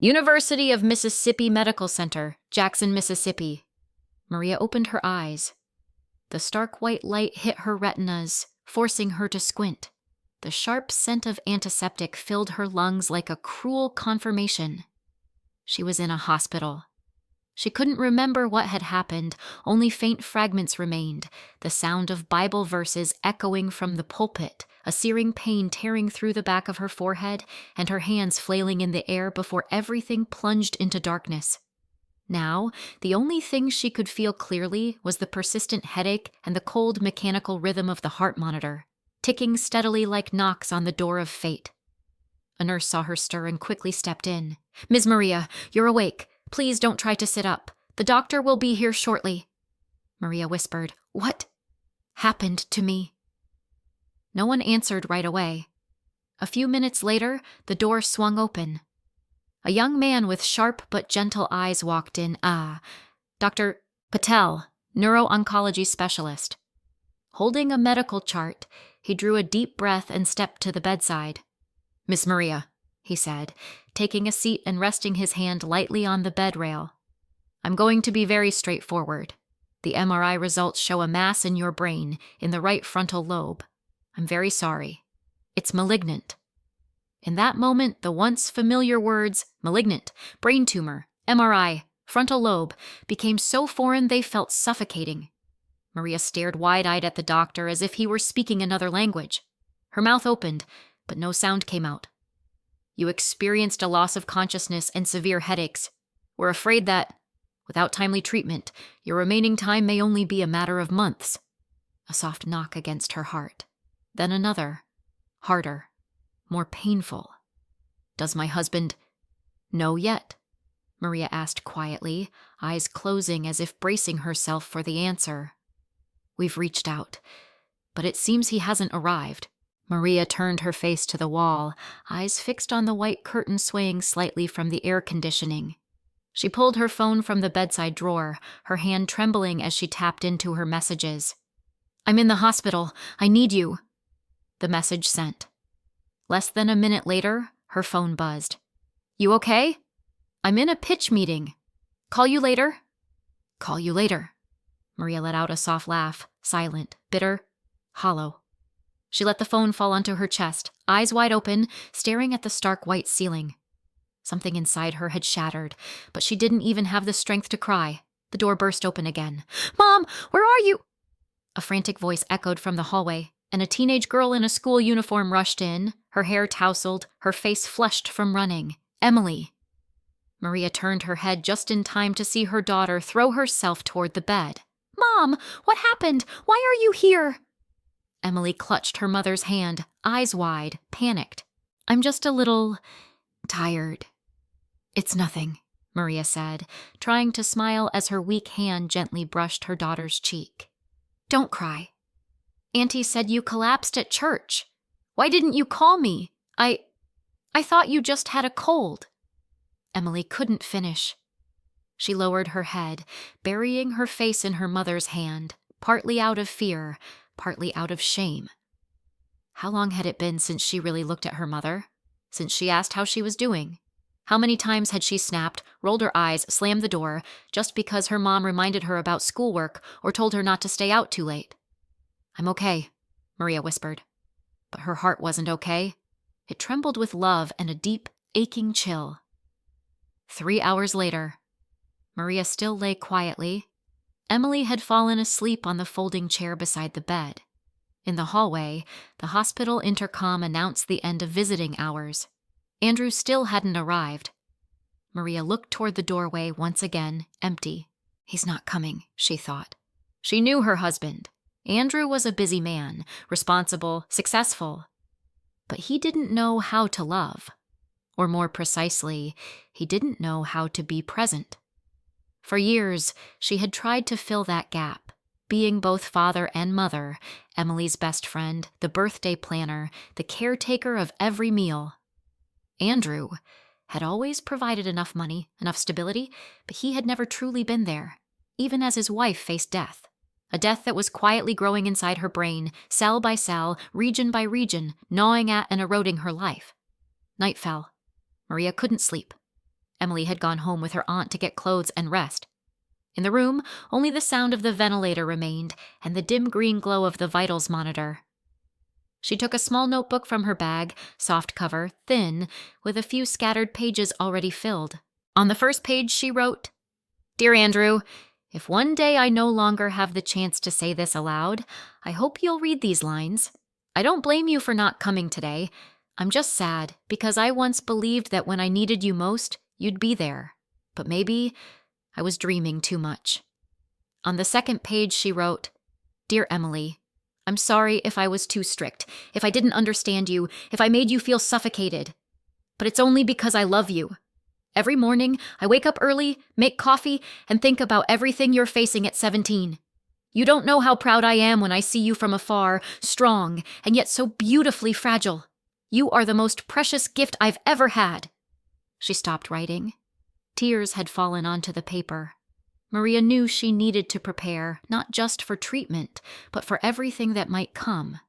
University of Mississippi Medical Center, Jackson, Mississippi. Maria opened her eyes. The stark white light hit her retinas, forcing her to squint. The sharp scent of antiseptic filled her lungs like a cruel confirmation. She was in a hospital. She couldn't remember what had happened, only faint fragments remained, the sound of Bible verses echoing from the pulpit, a searing pain tearing through the back of her forehead, and her hands flailing in the air before everything plunged into darkness. Now, the only thing she could feel clearly was the persistent headache and the cold mechanical rhythm of the heart monitor, ticking steadily like knocks on the door of fate. A nurse saw her stir and quickly stepped in. "Ms. Maria, you're awake. Please don't try to sit up. The doctor will be here shortly." Maria whispered, "What happened to me?" No one answered right away. A few minutes later, the door swung open. A young man with sharp but gentle eyes walked in. Dr. Patel, neuro-oncology specialist. Holding a medical chart, he drew a deep breath and stepped to the bedside. "Miss Maria," he said, taking a seat and resting his hand lightly on the bed rail. "I'm going to be very straightforward. The MRI results show a mass in your brain, in the right frontal lobe. I'm very sorry. It's malignant." In that moment, the once familiar words, malignant, brain tumor, MRI, frontal lobe, became so foreign they felt suffocating. Maria stared wide-eyed at the doctor as if he were speaking another language. Her mouth opened, but no sound came out. "You experienced a loss of consciousness and severe headaches. We're afraid that, without timely treatment, your remaining time may only be a matter of months." A soft knock against her heart. Then another, harder, more painful. "Does my husband know yet?" Maria asked quietly, eyes closing as if bracing herself for the answer. "We've reached out, but it seems he hasn't arrived." Maria turned her face to the wall, eyes fixed on the white curtain swaying slightly from the air conditioning. She pulled her phone from the bedside drawer, her hand trembling as she tapped into her messages. "I'm in the hospital. I need you." The message sent. Less than a minute later, her phone buzzed. "You okay?" "I'm in a pitch meeting. Call you later?" "Call you later." Maria let out a soft laugh, silent, bitter, hollow. She let the phone fall onto her chest, eyes wide open, staring at the stark white ceiling. Something inside her had shattered, but she didn't even have the strength to cry. The door burst open again. "Mom, where are you?" A frantic voice echoed from the hallway, and a teenage girl in a school uniform rushed in, her hair tousled, her face flushed from running. Emily. Maria turned her head just in time to see her daughter throw herself toward the bed. "Mom, what happened? Why are you here?" Emily clutched her mother's hand, eyes wide, panicked. "I'm just a little tired." "It's nothing," Maria said, trying to smile as her weak hand gently brushed her daughter's cheek. "Don't cry. Auntie said you collapsed at church. Why didn't you call me? I thought you just had a cold." Emily couldn't finish. She lowered her head, burying her face in her mother's hand, partly out of fear, partly out of shame. How long had it been since she really looked at her mother? Since she asked how she was doing? How many times had she snapped, rolled her eyes, slammed the door, just because her mom reminded her about schoolwork or told her not to stay out too late? "I'm okay," Maria whispered. But her heart wasn't okay. It trembled with love and a deep, aching chill. 3 hours later, Maria still lay quietly. Emily had fallen asleep on the folding chair beside the bed. In the hallway, the hospital intercom announced the end of visiting hours. Andrew still hadn't arrived. Maria looked toward the doorway once again, empty. He's not coming, she thought. She knew her husband. Andrew was a busy man, responsible, successful. But he didn't know how to love. Or more precisely, he didn't know how to be present. For years, she had tried to fill that gap, being both father and mother, Emily's best friend, the birthday planner, the caretaker of every meal. Andrew had always provided enough money, enough stability, but he had never truly been there, even as his wife faced death. A death that was quietly growing inside her brain, cell by cell, region by region, gnawing at and eroding her life. Night fell. Maria couldn't sleep. Emily had gone home with her aunt to get clothes and rest. In the room, only the sound of the ventilator remained and the dim green glow of the vitals monitor. She took a small notebook from her bag, soft cover, thin, with a few scattered pages already filled. On the first page she wrote, "Dear Andrew, if one day I no longer have the chance to say this aloud, I hope you'll read these lines. I don't blame you for not coming today. I'm just sad because I once believed that when I needed you most, you'd be there. But maybe I was dreaming too much." On the second page she wrote, "Dear Emily, I'm sorry if I was too strict, if I didn't understand you, if I made you feel suffocated. But it's only because I love you. Every morning, I wake up early, make coffee, and think about everything you're facing at 17. You don't know how proud I am when I see you from afar, strong, and yet so beautifully fragile. You are the most precious gift I've ever had." She stopped writing. Tears had fallen onto the paper. Maria knew she needed to prepare, not just for treatment, but for everything that might come.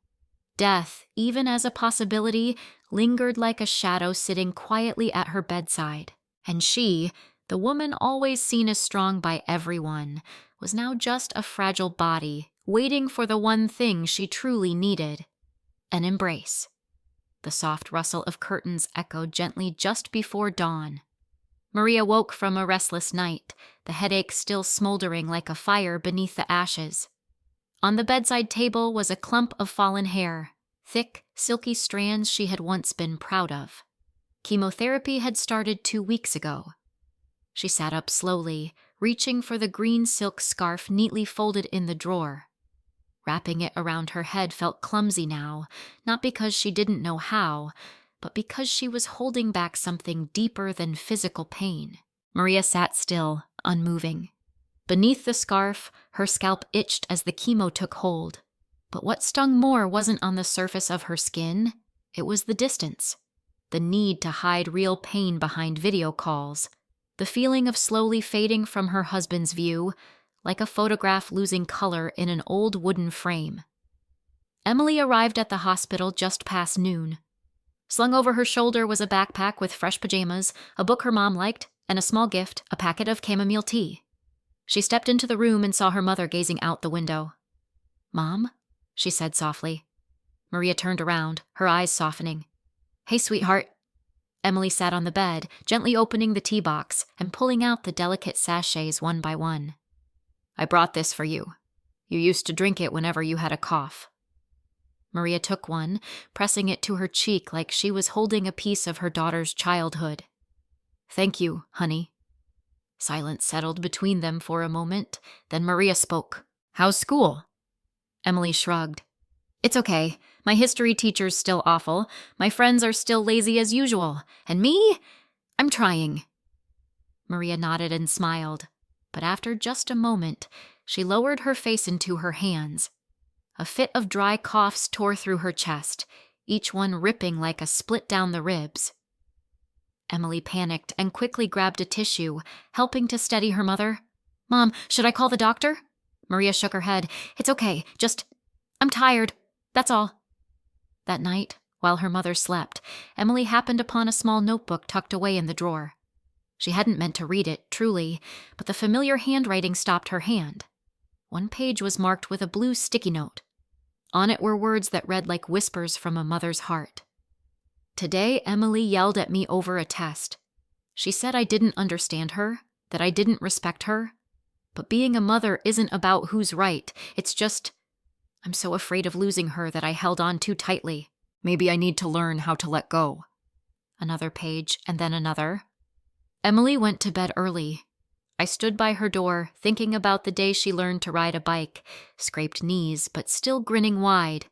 Death, even as a possibility, lingered like a shadow sitting quietly at her bedside. And she, the woman always seen as strong by everyone, was now just a fragile body, waiting for the one thing she truly needed: an embrace. The soft rustle of curtains echoed gently just before dawn. Maria woke from a restless night, the headache still smoldering like a fire beneath the ashes. On the bedside table was a clump of fallen hair, thick, silky strands she had once been proud of. Chemotherapy had started 2 weeks ago. She sat up slowly, reaching for the green silk scarf neatly folded in the drawer. Wrapping it around her head felt clumsy now, not because she didn't know how, but because she was holding back something deeper than physical pain. Maria sat still, unmoving. Beneath the scarf, her scalp itched as the chemo took hold. But what stung more wasn't on the surface of her skin, it was the distance. The need to hide real pain behind video calls. The feeling of slowly fading from her husband's view, like a photograph losing color in an old wooden frame. Emily arrived at the hospital just past noon. Slung over her shoulder was a backpack with fresh pajamas, a book her mom liked, and a small gift, a packet of chamomile tea. She stepped into the room and saw her mother gazing out the window. "Mom?" she said softly. Maria turned around, her eyes softening. "Hey, sweetheart." Emily sat on the bed, gently opening the tea box and pulling out the delicate sachets one by one. "I brought this for you. You used to drink it whenever you had a cough." Maria took one, pressing it to her cheek like she was holding a piece of her daughter's childhood. "Thank you, honey." Silence settled between them for a moment, then Maria spoke. "How's school?" Emily shrugged. "It's okay. My history teacher's still awful. My friends are still lazy as usual. And me? I'm trying." Maria nodded and smiled, but after just a moment, she lowered her face into her hands. A fit of dry coughs tore through her chest, each one ripping like a split down the ribs. Emily panicked and quickly grabbed a tissue, helping to steady her mother. "Mom, should I call the doctor?" Maria shook her head. "It's okay, I'm tired, that's all." That night, while her mother slept, Emily happened upon a small notebook tucked away in the drawer. She hadn't meant to read it, truly, but the familiar handwriting stopped her hand. One page was marked with a blue sticky note. On it were words that read like whispers from a mother's heart. "Today, Emily yelled at me over a test. She said I didn't understand her, that I didn't respect her. But being a mother isn't about who's right. It's just, I'm so afraid of losing her that I held on too tightly. Maybe I need to learn how to let go." Another page, and then another. "Emily went to bed early. I stood by her door, thinking about the day she learned to ride a bike, scraped knees, but still grinning wide.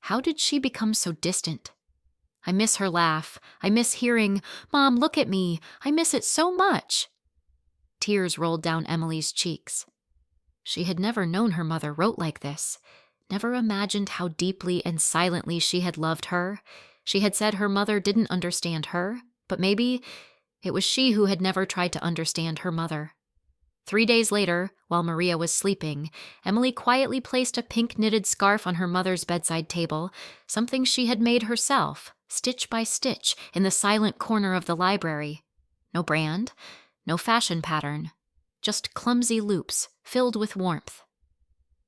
How did she become so distant? I miss her laugh. I miss hearing, 'Mom, look at me.' I miss it so much." Tears rolled down Emily's cheeks. She had never known her mother wrote like this, never imagined how deeply and silently she had loved her. She had said her mother didn't understand her, but maybe it was she who had never tried to understand her mother. 3 days later, while Maria was sleeping, Emily quietly placed a pink knitted scarf on her mother's bedside table, something she had made herself, stitch by stitch, in the silent corner of the library. No brand, no fashion pattern, just clumsy loops filled with warmth.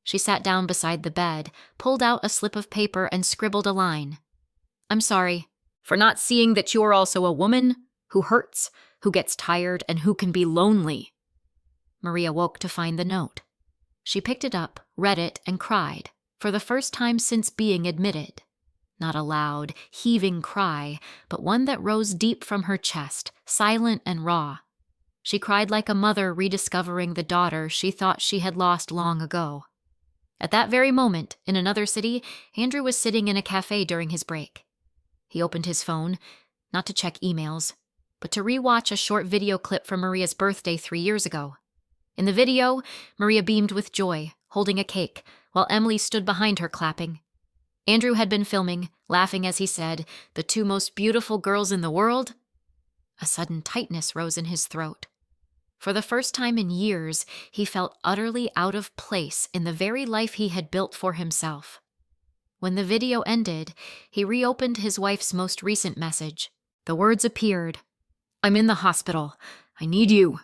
She sat down beside the bed, pulled out a slip of paper, and scribbled a line. "I'm sorry for not seeing that you are also a woman who hurts, who gets tired, and who can be lonely." Maria woke to find the note. She picked it up, read it, and cried, for the first time since being admitted. Not a loud, heaving cry, but one that rose deep from her chest, silent and raw. She cried like a mother rediscovering the daughter she thought she had lost long ago. At that very moment, in another city, Andrew was sitting in a cafe during his break. He opened his phone, not to check emails, but to rewatch a short video clip from Maria's birthday 3 years ago. In the video, Maria beamed with joy, holding a cake, while Emily stood behind her clapping. Andrew had been filming, laughing as he said, "The two most beautiful girls in the world." A sudden tightness rose in his throat. For the first time in years, he felt utterly out of place in the very life he had built for himself. When the video ended, he reopened his wife's most recent message. The words appeared. "I'm in the hospital. I need you."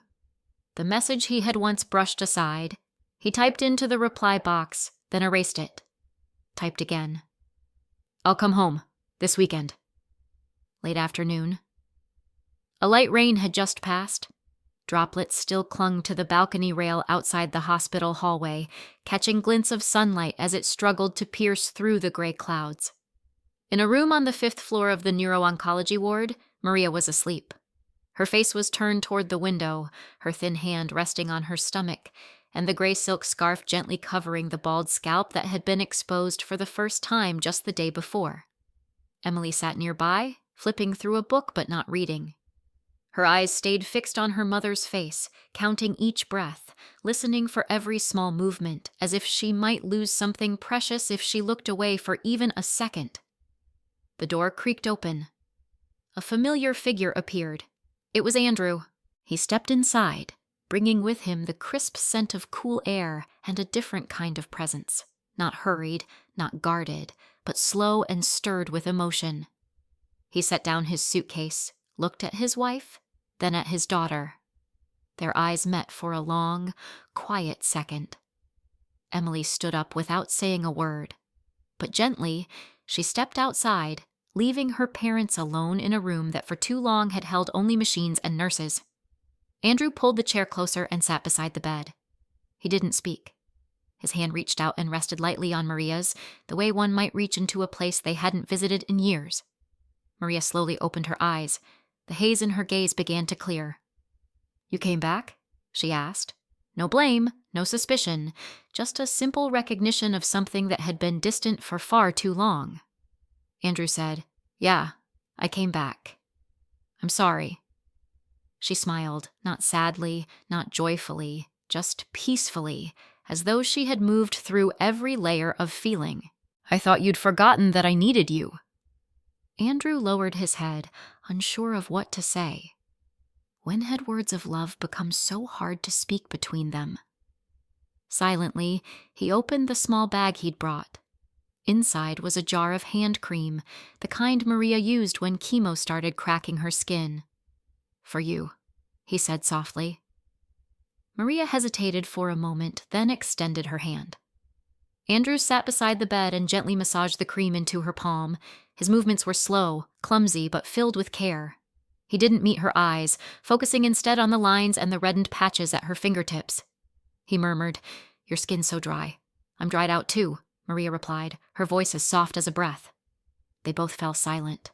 The message he had once brushed aside, he typed into the reply box, then erased it. Typed again. "I'll come home this weekend." Late afternoon. A light rain had just passed. Droplets still clung to the balcony rail outside the hospital hallway, catching glints of sunlight as it struggled to pierce through the gray clouds. In a room on the 5th floor of the neuro-oncology ward, Maria was asleep. Her face was turned toward the window, her thin hand resting on her stomach, and the gray silk scarf gently covering the bald scalp that had been exposed for the first time just the day before. Emily sat nearby, flipping through a book but not reading. Her eyes stayed fixed on her mother's face, counting each breath, listening for every small movement, as if she might lose something precious if she looked away for even a second. The door creaked open. A familiar figure appeared. It was Andrew. He stepped inside, bringing with him the crisp scent of cool air and a different kind of presence. Not hurried, not guarded, but slow and stirred with emotion. He set down his suitcase, looked at his wife, then at his daughter. Their eyes met for a long, quiet second. Emily stood up without saying a word, but gently she stepped outside, leaving her parents alone in a room that for too long had held only machines and nurses. Andrew pulled the chair closer and sat beside the bed. He didn't speak. His hand reached out and rested lightly on Maria's, the way one might reach into a place they hadn't visited in years. Maria slowly opened her eyes. The haze in her gaze began to clear. "You came back?" she asked. No blame, no suspicion, just a simple recognition of something that had been distant for far too long. Andrew said, "Yeah, I came back. I'm sorry." She smiled, not sadly, not joyfully, just peacefully, as though she had moved through every layer of feeling. "I thought you'd forgotten that I needed you." Andrew lowered his head, unsure of what to say. When had words of love become so hard to speak between them? Silently, he opened the small bag he'd brought. Inside was a jar of hand cream, the kind Maria used when chemo started cracking her skin. "For you," he said softly. Maria hesitated for a moment, then extended her hand. Andrew sat beside the bed and gently massaged the cream into her palm. His movements were slow, clumsy, but filled with care. He didn't meet her eyes, focusing instead on the lines and the reddened patches at her fingertips. He murmured, "Your skin's so dry." "I'm dried out too," Maria replied, her voice as soft as a breath. They both fell silent.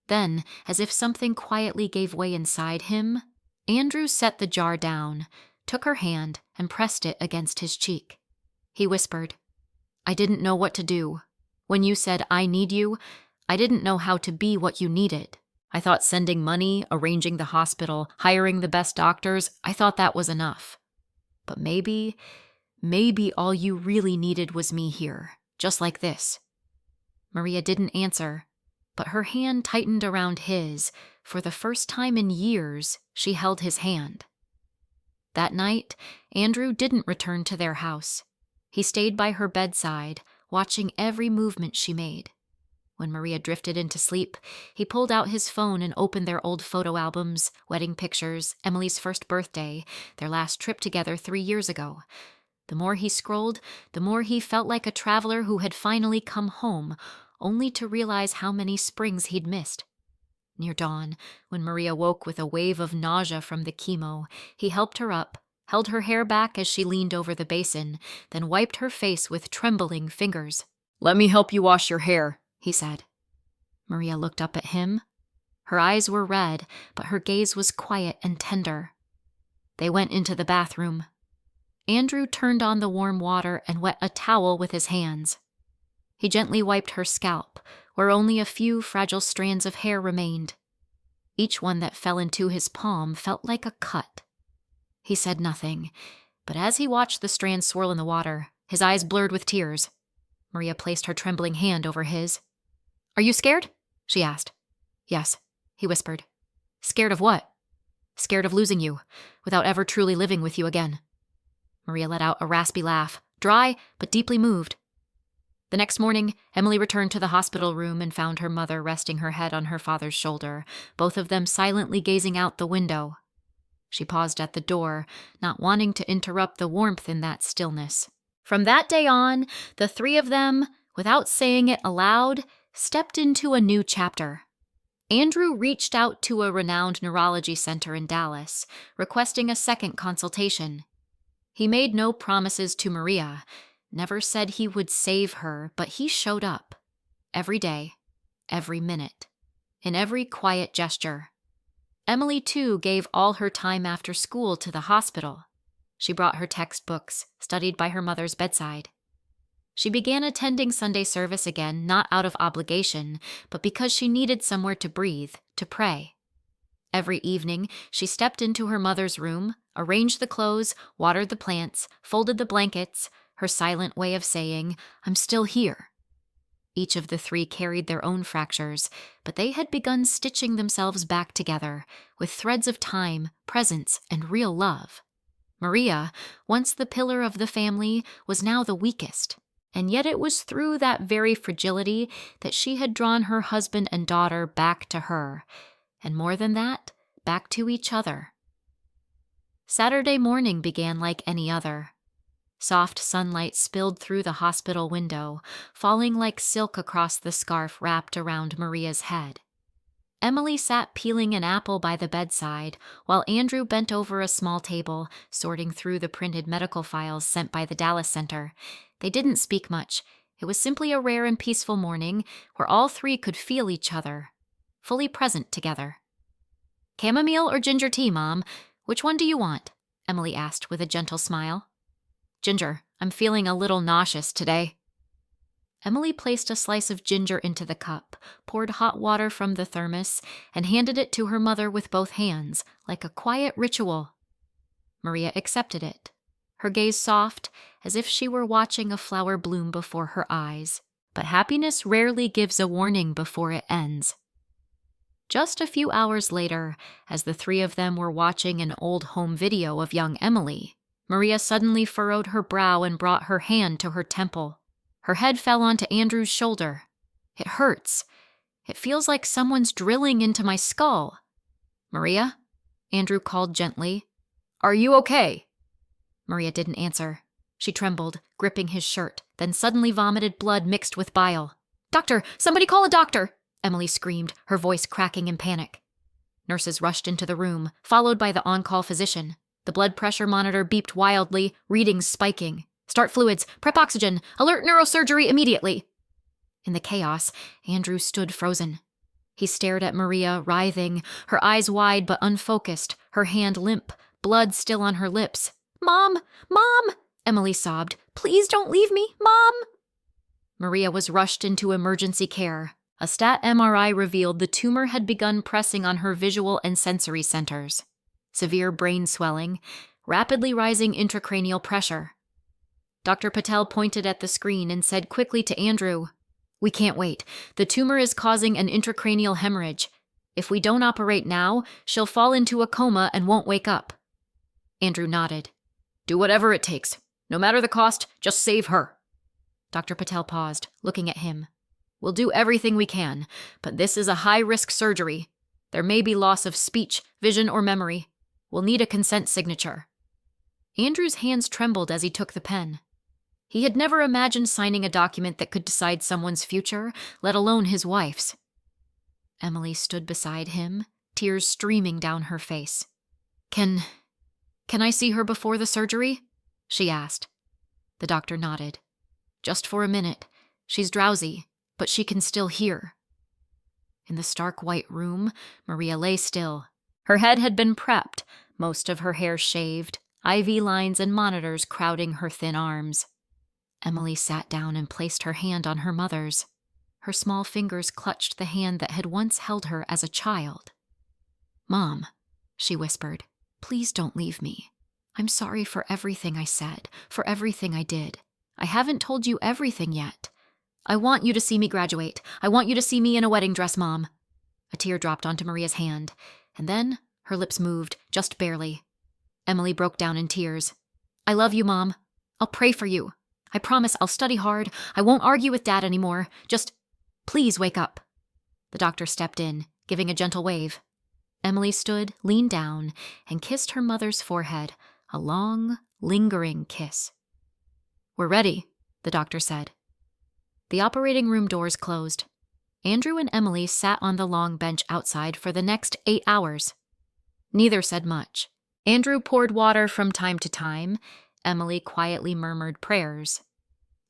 Then, as if something quietly gave way inside him, Andrew set the jar down, took her hand, and pressed it against his cheek. He whispered, "I didn't know what to do. When you said, 'I need you,' I didn't know how to be what you needed. I thought sending money, arranging the hospital, hiring the best doctors, I thought that was enough. But maybe all you really needed was me here, just like this." Maria didn't answer, but her hand tightened around his. For the first time in years, she held his hand. That night, Andrew didn't return to their house. He stayed by her bedside, watching every movement she made. When Maria drifted into sleep, he pulled out his phone and opened their old photo albums, wedding pictures, Emily's first birthday, their last trip together 3 years ago. The more he scrolled, the more he felt like a traveler who had finally come home, only to realize how many springs he'd missed. Near dawn, when Maria woke with a wave of nausea from the chemo, he helped her up, held her hair back as she leaned over the basin, then wiped her face with trembling fingers. "Let me help you wash your hair," he said. Maria looked up at him. Her eyes were red, but her gaze was quiet and tender. They went into the bathroom. Andrew turned on the warm water and wet a towel with his hands. He gently wiped her scalp, where only a few fragile strands of hair remained. Each one that fell into his palm felt like a cut. He said nothing, but as he watched the strands swirl in the water, his eyes blurred with tears. Maria placed her trembling hand over his. "Are you scared?" she asked. "Yes," he whispered. "Scared of what?" "Scared of losing you, without ever truly living with you again." Maria let out a raspy laugh, dry but deeply moved. The next morning, Emily returned to the hospital room and found her mother resting her head on her father's shoulder, both of them silently gazing out the window. She paused at the door, not wanting to interrupt the warmth in that stillness. From that day on, the three of them, without saying it aloud, stepped into a new chapter. Andrew reached out to a renowned neurology center in Dallas, requesting a second consultation. He made no promises to Maria, never said he would save her, but he showed up. Every day, every minute, in every quiet gesture. Emily, too, gave all her time after school to the hospital. She brought her textbooks, studied by her mother's bedside. She began attending Sunday service again, not out of obligation, but because she needed somewhere to breathe, to pray. Every evening, she stepped into her mother's room, arranged the clothes, watered the plants, folded the blankets, her silent way of saying, "I'm still here." Each of the three carried their own fractures, but they had begun stitching themselves back together, with threads of time, presence, and real love. Maria, once the pillar of the family, was now the weakest, and yet it was through that very fragility that she had drawn her husband and daughter back to her, and more than that, back to each other. Saturday morning began like any other. Soft sunlight spilled through the hospital window, falling like silk across the scarf wrapped around Maria's head. Emily sat peeling an apple by the bedside, while Andrew bent over a small table, sorting through the printed medical files sent by the Dallas Center. They didn't speak much. It was simply a rare and peaceful morning where all three could feel each other, fully present together. "Chamomile or ginger tea, Mom? Which one do you want?" Emily asked with a gentle smile. "Ginger. I'm feeling a little nauseous today." Emily placed a slice of ginger into the cup, poured hot water from the thermos, and handed it to her mother with both hands, like a quiet ritual. Maria accepted it, her gaze soft, as if she were watching a flower bloom before her eyes. But happiness rarely gives a warning before it ends. Just a few hours later, as the three of them were watching an old home video of young Emily, Maria suddenly furrowed her brow and brought her hand to her temple. Her head fell onto Andrew's shoulder. "It hurts. It feels like someone's drilling into my skull." "Maria?" Andrew called gently. "Are you okay?" Maria didn't answer. She trembled, gripping his shirt, then suddenly vomited blood mixed with bile. "Doctor! Somebody call a doctor!" Emily screamed, her voice cracking in panic. Nurses rushed into the room, followed by the on-call physician. The blood pressure monitor beeped wildly, readings spiking. "Start fluids, prep oxygen, alert neurosurgery immediately." In the chaos, Andrew stood frozen. He stared at Maria, writhing, her eyes wide but unfocused, her hand limp, blood still on her lips. "Mom! Mom!" Emily sobbed. "Please don't leave me, Mom!" Maria was rushed into emergency care. A stat MRI revealed the tumor had begun pressing on her visual and sensory centers. Severe brain swelling, rapidly rising intracranial pressure. Dr. Patel pointed at the screen and said quickly to Andrew, "We can't wait. The tumor is causing an intracranial hemorrhage. If we don't operate now, she'll fall into a coma and won't wake up." Andrew nodded. "Do whatever it takes. No matter the cost, just save her." Dr. Patel paused, looking at him. We'll do everything we can, but this is a high-risk surgery. There may be loss of speech, vision, or memory. We'll need a consent signature." Andrew's hands trembled as he took the pen. He had never imagined signing a document that could decide someone's future, let alone his wife's. Emily stood beside him, tears streaming down her face. Can I see her before the surgery?" she asked. The doctor nodded. "Just for a minute. She's drowsy, but she can still hear." In the stark white room, Maria lay still. Her head had been prepped, most of her hair shaved, IV lines and monitors crowding her thin arms. Emily sat down and placed her hand on her mother's. Her small fingers clutched the hand that had once held her as a child. "Mom," she whispered, "please don't leave me. I'm sorry for everything I said, for everything I did. I haven't told you everything yet. I want you to see me graduate. I want you to see me in a wedding dress, Mom." A tear dropped onto Maria's hand, and then her lips moved, just barely. Emily broke down in tears. "I love you, Mom. I'll pray for you. I promise I'll study hard. I won't argue with Dad anymore. Just, please wake up." The doctor stepped in, giving a gentle wave. Emily stood, leaned down, and kissed her mother's forehead, a long, lingering kiss. "We're ready," the doctor said. The operating room doors closed. Andrew and Emily sat on the long bench outside for the next 8 hours. Neither said much. Andrew poured water from time to time. Emily quietly murmured prayers.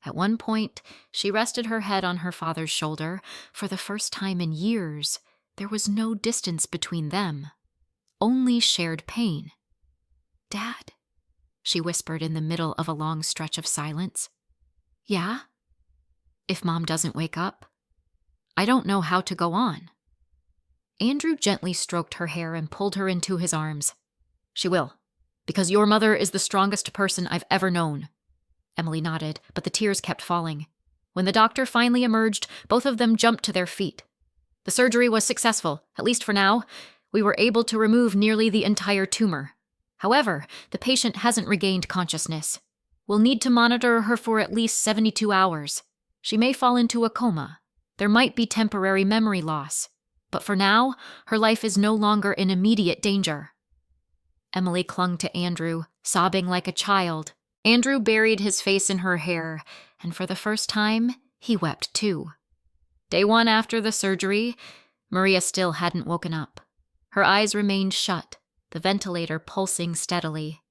At one point, she rested her head on her father's shoulder. For the first time in years, there was no distance between them, only shared pain. "Dad," she whispered in the middle of a long stretch of silence. "Yeah?" "If Mom doesn't wake up, I don't know how to go on." Andrew gently stroked her hair and pulled her into his arms. "She will, because your mother is the strongest person I've ever known." Emily nodded, but the tears kept falling. When the doctor finally emerged, both of them jumped to their feet. "The surgery was successful, at least for now. We were able to remove nearly the entire tumor. However, the patient hasn't regained consciousness. We'll need to monitor her for at least 72 hours. She may fall into a coma. There might be temporary memory loss. But for now, her life is no longer in immediate danger." Emily clung to Andrew, sobbing like a child. Andrew buried his face in her hair, and for the first time, he wept too. Day 1 after the surgery, Maria still hadn't woken up. Her eyes remained shut, the ventilator pulsing steadily.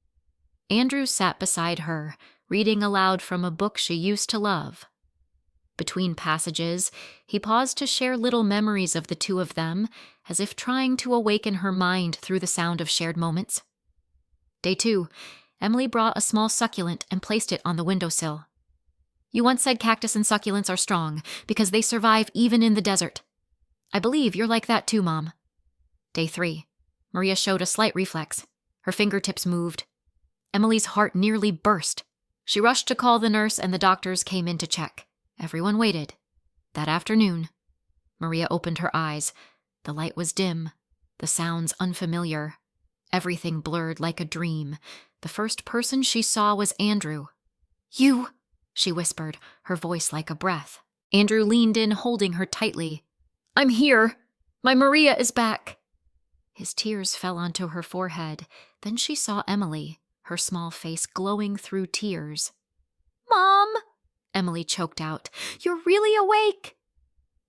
Andrew sat beside her, reading aloud from a book she used to love. Between passages, he paused to share little memories of the two of them, as if trying to awaken her mind through the sound of shared moments. Day 2, Emily brought a small succulent and placed it on the windowsill. "You once said cactus and succulents are strong, because they survive even in the desert. I believe you're like that too, Mom." Day 3, Maria showed a slight reflex. Her fingertips moved. Emily's heart nearly burst. She rushed to call the nurse, and the doctors came in to check. Everyone waited. That afternoon, Maria opened her eyes. The light was dim, the sounds unfamiliar. Everything blurred like a dream. The first person she saw was Andrew. "You," she whispered, her voice like a breath. Andrew leaned in, holding her tightly. "I'm here. My Maria is back." His tears fell onto her forehead. Then she saw Emily, her small face glowing through tears. "Mom," Emily choked out, "you're really awake."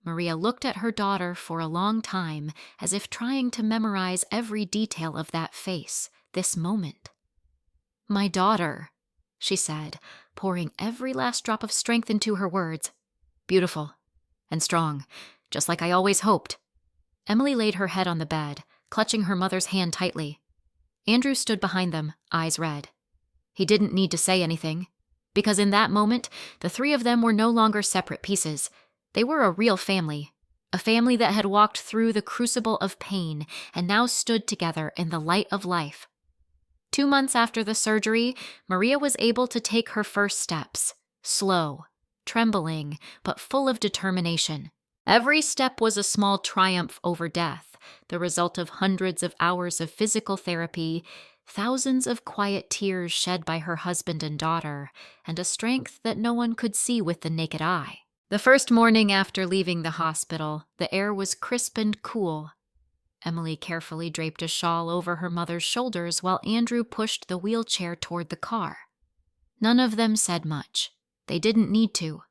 Maria looked at her daughter for a long time, as if trying to memorize every detail of that face, this moment. "My daughter," she said, pouring every last drop of strength into her words. "Beautiful and strong, just like I always hoped." Emily laid her head on the bed, clutching her mother's hand tightly. Andrew stood behind them, eyes red. He didn't need to say anything, because in that moment, the three of them were no longer separate pieces. They were a real family, a family that had walked through the crucible of pain and now stood together in the light of life. 2 months after the surgery, Maria was able to take her first steps, slow, trembling, but full of determination. Every step was a small triumph over death, the result of hundreds of hours of physical therapy, thousands of quiet tears shed by her husband and daughter, and a strength that no one could see with the naked eye. The first morning after leaving the hospital, the air was crisp and cool. Emily carefully draped a shawl over her mother's shoulders while Andrew pushed the wheelchair toward the car. None of them said much. They didn't need to.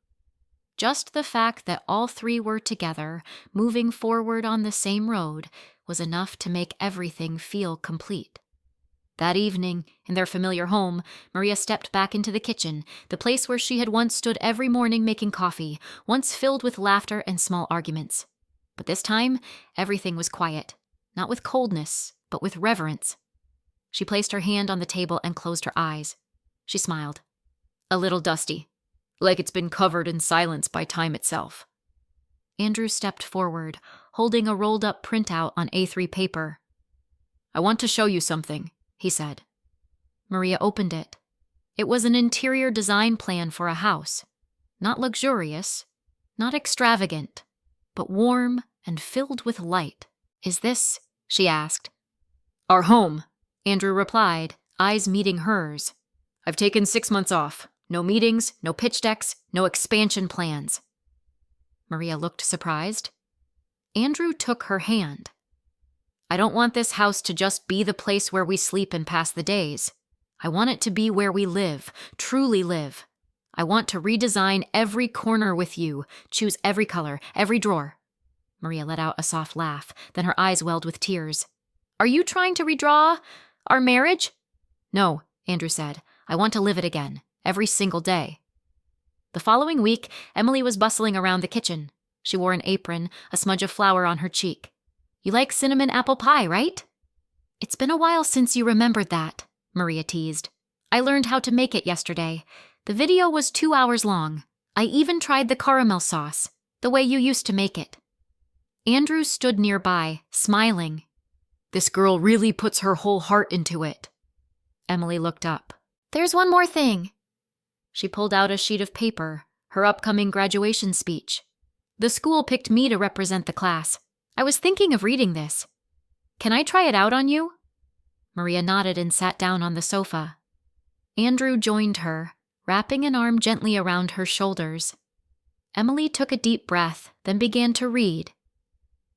Just the fact that all three were together, moving forward on the same road, was enough to make everything feel complete. That evening, in their familiar home, Maria stepped back into the kitchen, the place where she had once stood every morning making coffee, once filled with laughter and small arguments. But this time, everything was quiet, not with coldness, but with reverence. She placed her hand on the table and closed her eyes. She smiled. A little dusty, like it's been covered in silence by time itself. Andrew stepped forward, holding a rolled-up printout on A3 paper. I want to show you something, he said. Maria opened it. It was an interior design plan for a house. Not luxurious, not extravagant, but warm and filled with light. Is this? She asked. Our home, Andrew replied, eyes meeting hers. I've taken 6 months off. No meetings, no pitch decks, no expansion plans. Maria looked surprised. Andrew took her hand. I don't want this house to just be the place where we sleep and pass the days. I want it to be where we live, truly live. I want to redesign every corner with you, choose every color, every drawer. Maria let out a soft laugh, then her eyes welled with tears. Are you trying to redraw our marriage? No, Andrew said. I want to live it again, every single day. The following week, Emily was bustling around the kitchen. She wore an apron, a smudge of flour on her cheek. You like cinnamon apple pie, right? It's been a while since you remembered that, Maria teased. I learned how to make it yesterday. The video was 2 hours long. I even tried the caramel sauce, the way you used to make it. Andrew stood nearby, smiling. This girl really puts her whole heart into it. Emily looked up. There's one more thing. She pulled out a sheet of paper, her upcoming graduation speech. The school picked me to represent the class. I was thinking of reading this. Can I try it out on you? Maria nodded and sat down on the sofa. Andrew joined her, wrapping an arm gently around her shoulders. Emily took a deep breath, then began to read.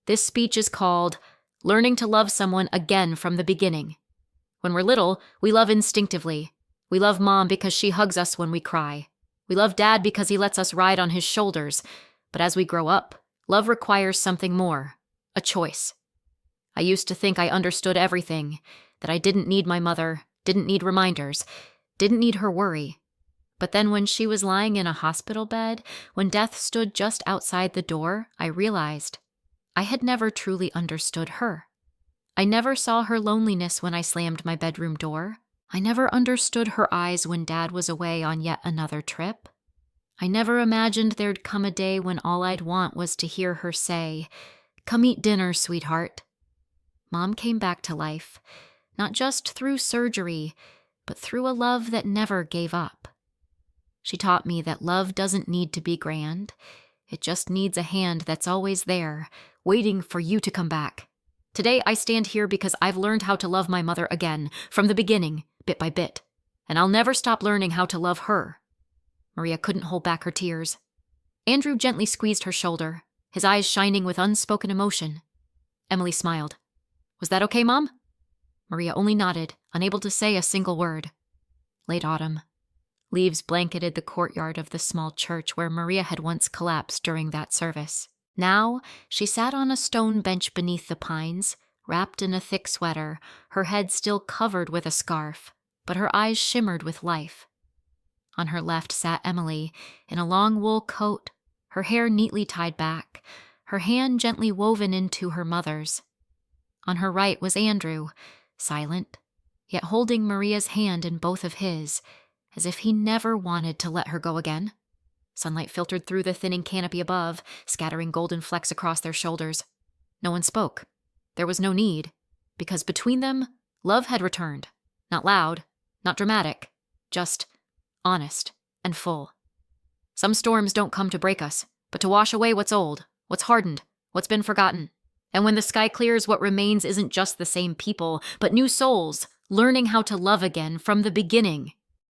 This speech is called Learning to Love Someone Again from the Beginning. When we're little, we love instinctively. We love Mom because she hugs us when we cry. We love Dad because he lets us ride on his shoulders. But as we grow up, love requires something more, a choice. I used to think I understood everything, that I didn't need my mother, didn't need reminders, didn't need her worry. But then when she was lying in a hospital bed, when death stood just outside the door, I realized I had never truly understood her. I never saw her loneliness when I slammed my bedroom door. I never understood her eyes when Dad was away on yet another trip. I never imagined there'd come a day when all I'd want was to hear her say, "Come eat dinner, sweetheart." Mom came back to life, not just through surgery, but through a love that never gave up. She taught me that love doesn't need to be grand. It just needs a hand that's always there, waiting for you to come back. Today I stand here because I've learned how to love my mother again, from the beginning, bit by bit. And I'll never stop learning how to love her. Maria couldn't hold back her tears. Andrew gently squeezed her shoulder, his eyes shining with unspoken emotion. Emily smiled. Was that okay, Mom? Maria only nodded, unable to say a single word. Late autumn. Leaves blanketed the courtyard of the small church where Maria had once collapsed during that service. Now, she sat on a stone bench beneath the pines, wrapped in a thick sweater, her head still covered with a scarf, but her eyes shimmered with life. On her left sat Emily, in a long wool coat, her hair neatly tied back, her hand gently woven into her mother's. On her right was Andrew, silent, yet holding Maria's hand in both of his, as if he never wanted to let her go again. Sunlight filtered through the thinning canopy above, scattering golden flecks across their shoulders. No one spoke. There was no need, because between them, love had returned. Not loud, not dramatic, just honest and full. Some storms don't come to break us, but to wash away what's old, what's hardened, what's been forgotten. And when the sky clears, what remains isn't just the same people, but new souls, learning how to love again from the beginning.